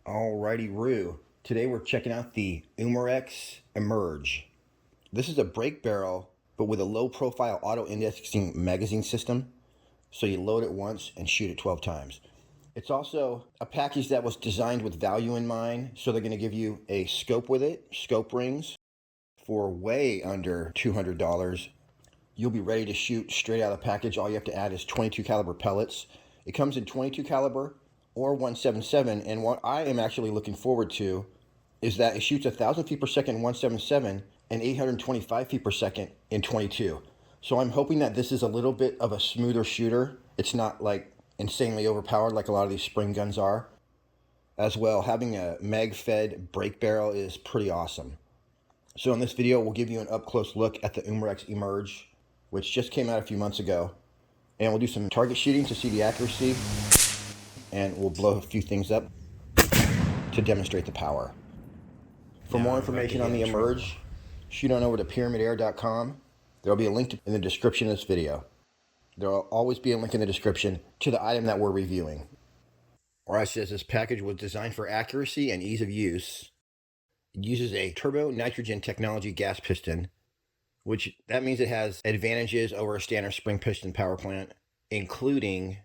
Alrighty, Roo. Today we're checking out the Umarex Emerge. This is a break barrel, but with a low profile auto indexing magazine system. So you load it once and shoot it 12 times. It's also a package that was designed with value in mind. So they're going to give you a scope with it, scope rings, for way under $200. You'll be ready to shoot straight out of the package. All you have to add is 22 caliber pellets. It comes in 22 caliber or 177, and what I am actually looking forward to is that it shoots 1,000 feet per second in 177 and 825 feet per second in 22. So I'm hoping that this is a little bit of a smoother shooter. It's not like insanely overpowered like a lot of these spring guns are. As well, having a mag-fed break barrel is pretty awesome. So in this video, we'll give you an up-close look at the Umarex Emerge, which just came out a few months ago. And we'll do some target shooting to see the accuracy, and we'll blow a few things up to demonstrate the power. For more information on the Emerge, shoot on over to pyramidair.com. There will be a link in the description of this video. There will always be a link in the description to the item that we're reviewing. Alright, says this package was designed for accuracy and ease of use. It uses a turbo nitrogen technology gas piston, which that means it has advantages over a standard spring piston power plant, including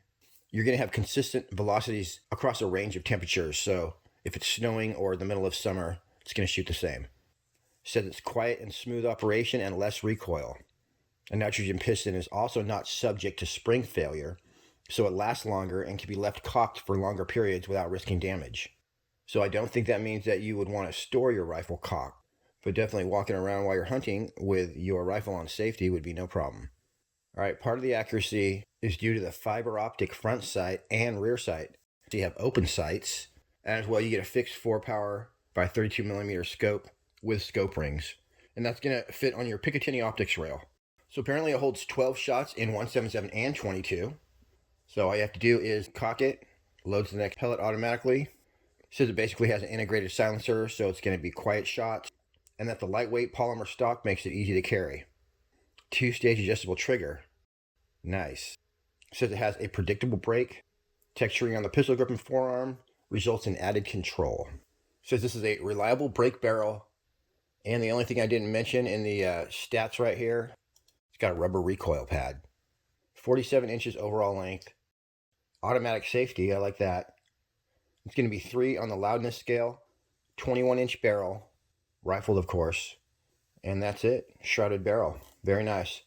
you're going to have consistent velocities across a range of temperatures. So if it's snowing or the middle of summer, it's going to shoot the same. It says it's quiet and smooth operation and less recoil. A nitrogen piston is also not subject to spring failure, so it lasts longer and can be left cocked for longer periods without risking damage. So I don't think that means that you would want to store your rifle cocked, but definitely walking around while you're hunting with your rifle on safety would be no problem. All right, part of the accuracy is due to the fiber optic front sight and rear sight. So you have open sights, and as well you get a fixed 4-power by 32 millimeter scope with scope rings, and that's going to fit on your Picatinny optics rail. So apparently it holds 12 shots in 177 and 22. So all you have to do is cock it, loads the next pellet automatically. It says it basically has an integrated silencer, so it's going to be quiet shots, and that the lightweight polymer stock makes it easy to carry. 2-stage adjustable trigger. Nice. It says it has a predictable break. Texturing on the pistol grip and forearm results in added control. It says this is a reliable break barrel. And the only thing I didn't mention in the stats right here, it's got a rubber recoil pad. 47 inches overall length. Automatic safety, I like that. It's going to be 3 on the loudness scale. 21-inch barrel. Rifled, of course. And that's it. Shrouded barrel. Very nice.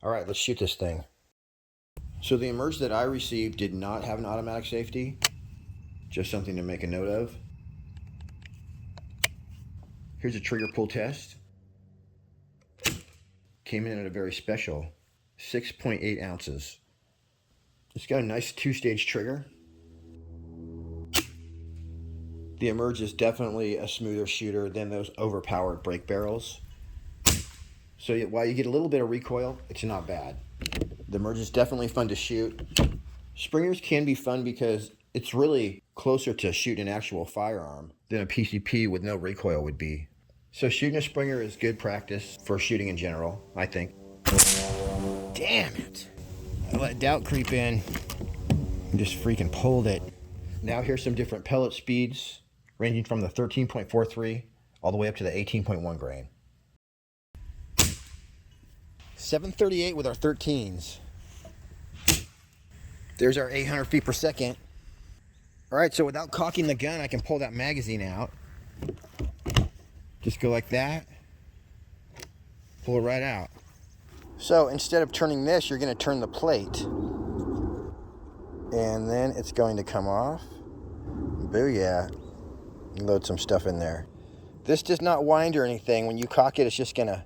Alright, let's shoot this thing. So the Emerge that I received did not have an automatic safety. Just something to make a note of. Here's a trigger pull test. Came in at a very special 6.8 ounces. It's got a nice 2-stage trigger. The Emerge is definitely a smoother shooter than those overpowered break barrels. So while you get a little bit of recoil, it's not bad. The Emerge is definitely fun to shoot. Springers can be fun because it's really closer to shooting an actual firearm than a PCP with no recoil would be. So shooting a Springer is good practice for shooting in general, I think. Damn it. I let doubt creep in and just freaking pulled it. Now here's some different pellet speeds, ranging from the 13.43 all the way up to the 18.1 grain. 738 with our 13s. There's our 800 feet per second. All right, so without cocking the gun, I can pull that magazine out. Just go like that. Pull it right out. So instead of turning this, you're going to turn the plate. And then it's going to come off. Booyah. Load some stuff in there. This does not wind or anything. When you cock it, it's just going to...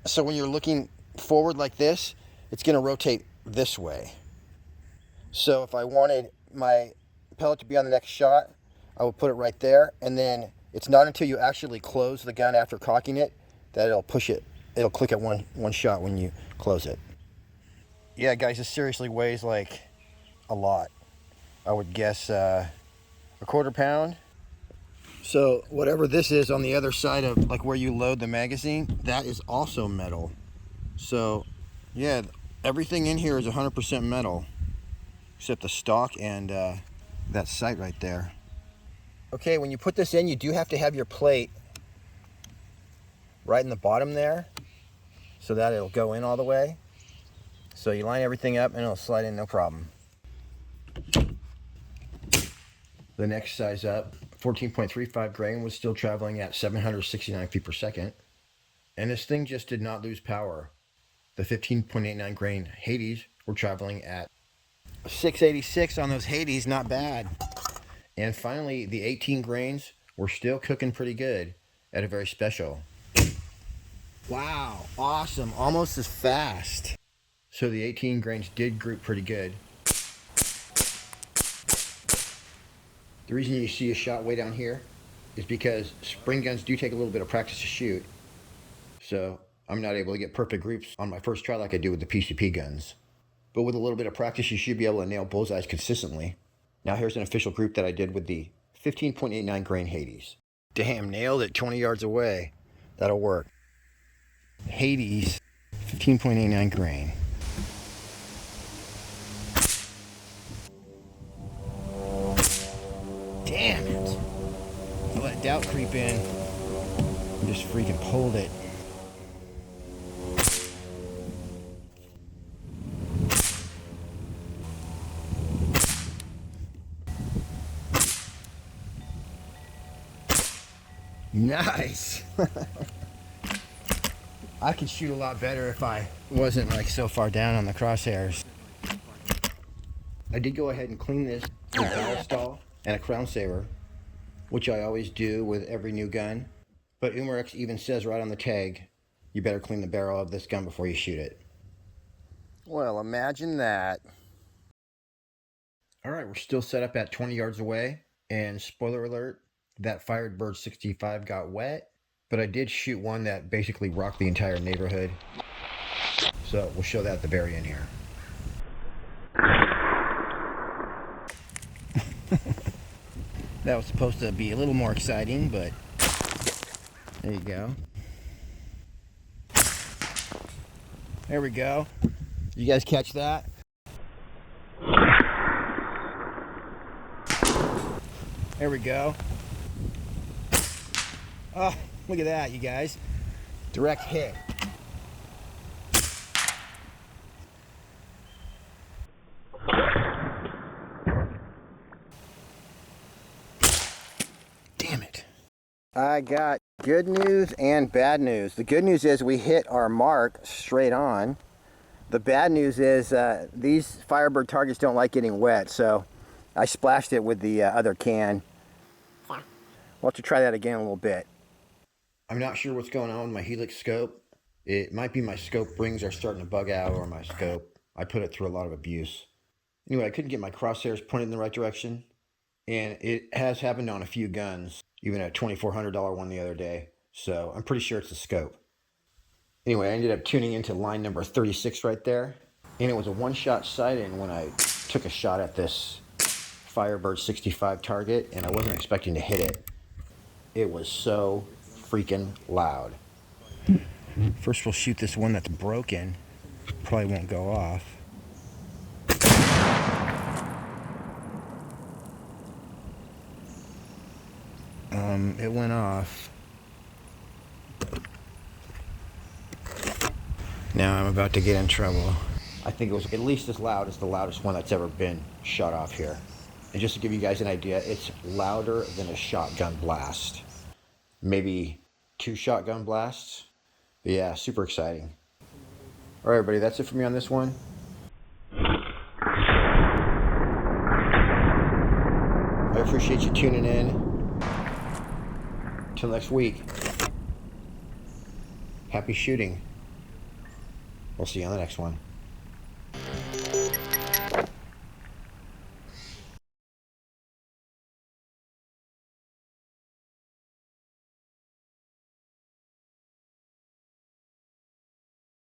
So when you're looking forward like this, it's going to rotate this way. So if I wanted my pellet to be on the next shot, I will put it right there, and then it's not until you actually close the gun after cocking it that it'll push it. It'll click at one shot when you close it. Yeah, guys, this seriously weighs like a lot. I would guess a quarter pound. So whatever this is on the other side of like where you load the magazine, that is also metal. So yeah, everything in here is 100% metal. except the stock and that sight right there. Okay, when you put this in, you do have to have your plate right in the bottom there so that it'll go in all the way. So you line everything up and it'll slide in no problem. The next size up, 14.35 grain, was still traveling at 769 feet per second. And this thing just did not lose power. The 15.89 grain Hades were traveling at 686 on those Hades, not bad. And finally, the 18 grains were still cooking pretty good at a very special. Wow, awesome, almost as fast. So the 18 grains did group pretty good. The reason you see a shot way down here is because spring guns do take a little bit of practice to shoot. So I'm not able to get perfect groups on my first try like I do with the PCP guns. But with a little bit of practice, you should be able to nail bullseyes consistently. Now here's an official group that I did with the 15.89 grain Hades. Damn, nailed it 20 yards away. That'll work. Hades, 15.89 grain. Damn it. I let doubt creep in. I just freaking pulled it. Nice. I could shoot a lot better if I wasn't like so far down on the crosshairs. I did go ahead and clean this with a barrel stall and a crown saver, which I always do with every new gun. But Umarex even says right on the tag, you better clean the barrel of this gun before you shoot it. Well, imagine that. All right, we're still set up at 20 yards away, and spoiler alert, that fired bird 65 got wet, but I did shoot one that basically rocked the entire neighborhood. So we'll show that at the very end here. That was supposed to be a little more exciting, but there you go. There we go. You guys catch that? There we go. Oh, look at that, you guys. Direct hit. Damn it. I got good news and bad news. The good news is we hit our mark straight on. The bad news is these Firebird targets don't like getting wet, so I splashed it with the other can. We'll have to try that again in a little bit. I'm not sure what's going on with my Helix scope. It might be my scope rings are starting to bug out, or my scope. I put it through a lot of abuse. Anyway, I couldn't get my crosshairs pointed in the right direction, and it has happened on a few guns, even a $2,400 one the other day, so I'm pretty sure it's the scope. Anyway, I ended up tuning into line number 36 right there, and it was a one-shot sight-in when I took a shot at this Firebird 65 target, and I wasn't expecting to hit it. It was so freaking loud. First we'll shoot this one that's broken. Probably won't go off. It went off. Now I'm about to get in trouble. I think it was at least as loud as the loudest one that's ever been shot off here. And just to give you guys an idea, it's louder than a shotgun blast. Maybe 2 shotgun blasts. But yeah, super exciting. All right, everybody, that's it for me on this one. I appreciate you tuning in. Till next week. Happy shooting. We'll see you on the next one.